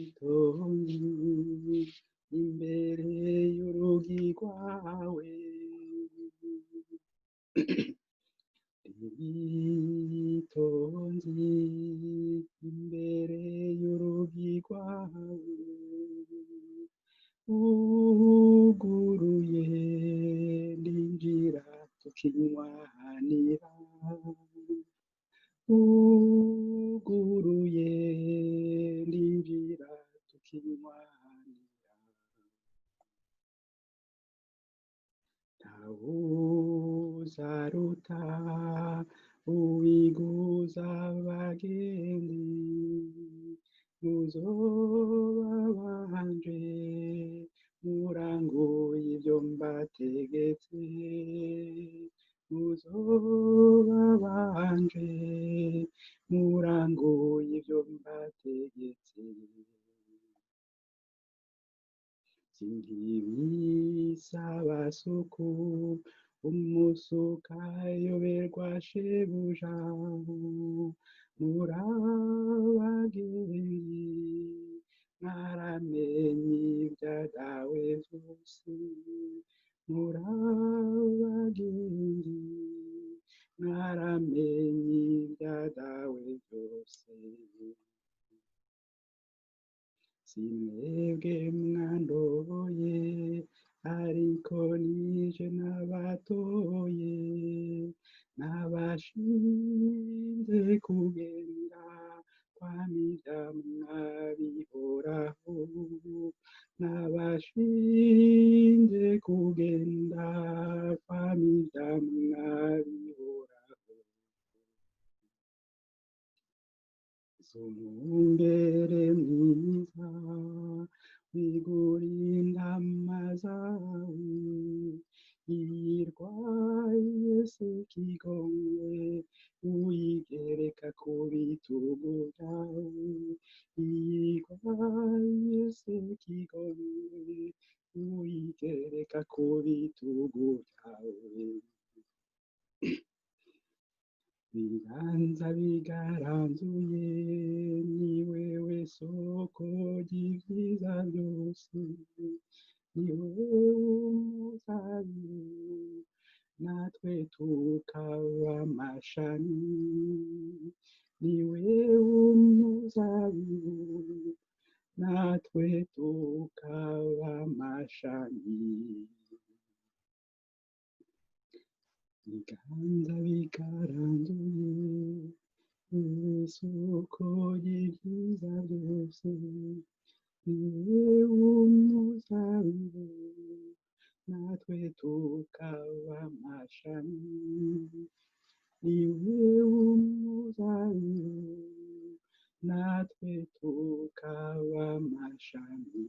igitoni imbere y'urugi rwawe, igitonzi imbere y'urugi rwawe, uguruye ninjira tukinywanira, uguruye ninjira tukinywanira, ntawuzaruta uwiguza abagenzi, muzoba banje muranguye ibyo mbategetse, muzoba banje muranguye ibyo mbategetse, singibisabasuku umusuka yoberwa shebuja, murabagenzi mwaramenye ibya dawe byose, murabagenzi mwaramenye ibya dawe byose, si mwebwe mwandoye ariko nije nabatoye, nabashinze kugenda kwamira mwabihoraho, nabashinze kugenda kwamira mwabihoraho, zumumbere mwiza wigurinda amazawe, yirwaye se kigongwe uyigereka ku bitugu byawe, yirwaye se kigongwe uyigereka ku bitugu byawe, biganza bigaranzuye ni wewe soko ry'ibyiza byose, ni wewe umuzabibu natwe tukaba amashami, ni wewe umuzabibu natwe tukaba amashami, biganza bigaranzuye isoko y'ibyiza byose, ni wewe umuzabibu natwe tukaba amashami, ni wewe umuzabibu natwe tukaba amashami.